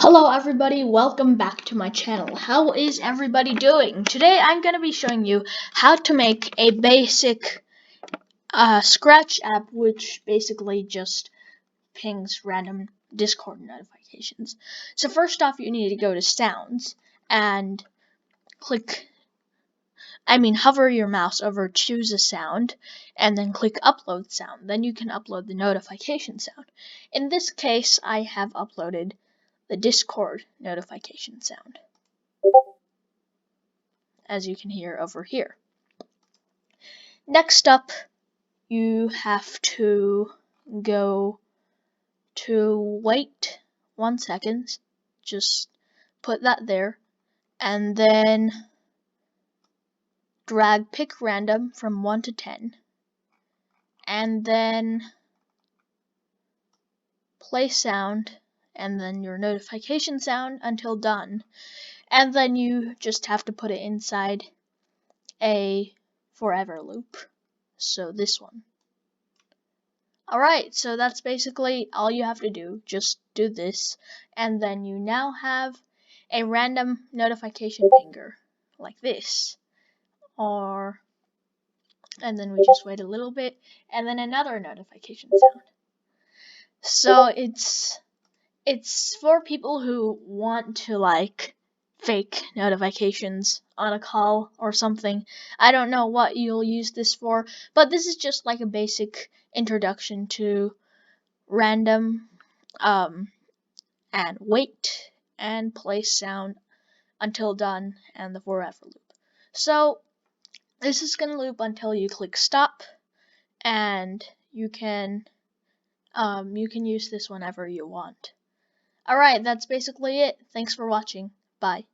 Hello everybody, welcome back to my channel. How is everybody doing? Today I'm going to be showing you how to make a basic Scratch app which basically just pings random Discord notifications. So first off, you need to go to sounds and hover your mouse over choose a sound and then click upload sound. Then you can upload the notification sound. In this case, I have uploaded the Discord notification sound, as you can hear over here. Next up, you have to go to wait 1 second, just put that there, and then drag pick random from 1 to 10, and then play sound, and then your notification sound until done, and then you just have to put it inside a forever loop. So this one. Alright, so that's basically all you have to do. Just do this, and then you now have a random notification pinger, like this. And then we just wait a little bit, and then another notification sound. So it's for people who want to fake notifications on a call or something. I don't know what you'll use this for, but this is just like a basic introduction to random and wait and play sound until done and the forever loop. So this is gonna loop until you click stop, and you can use this whenever you want. Alright, that's basically it. Thanks for watching. Bye.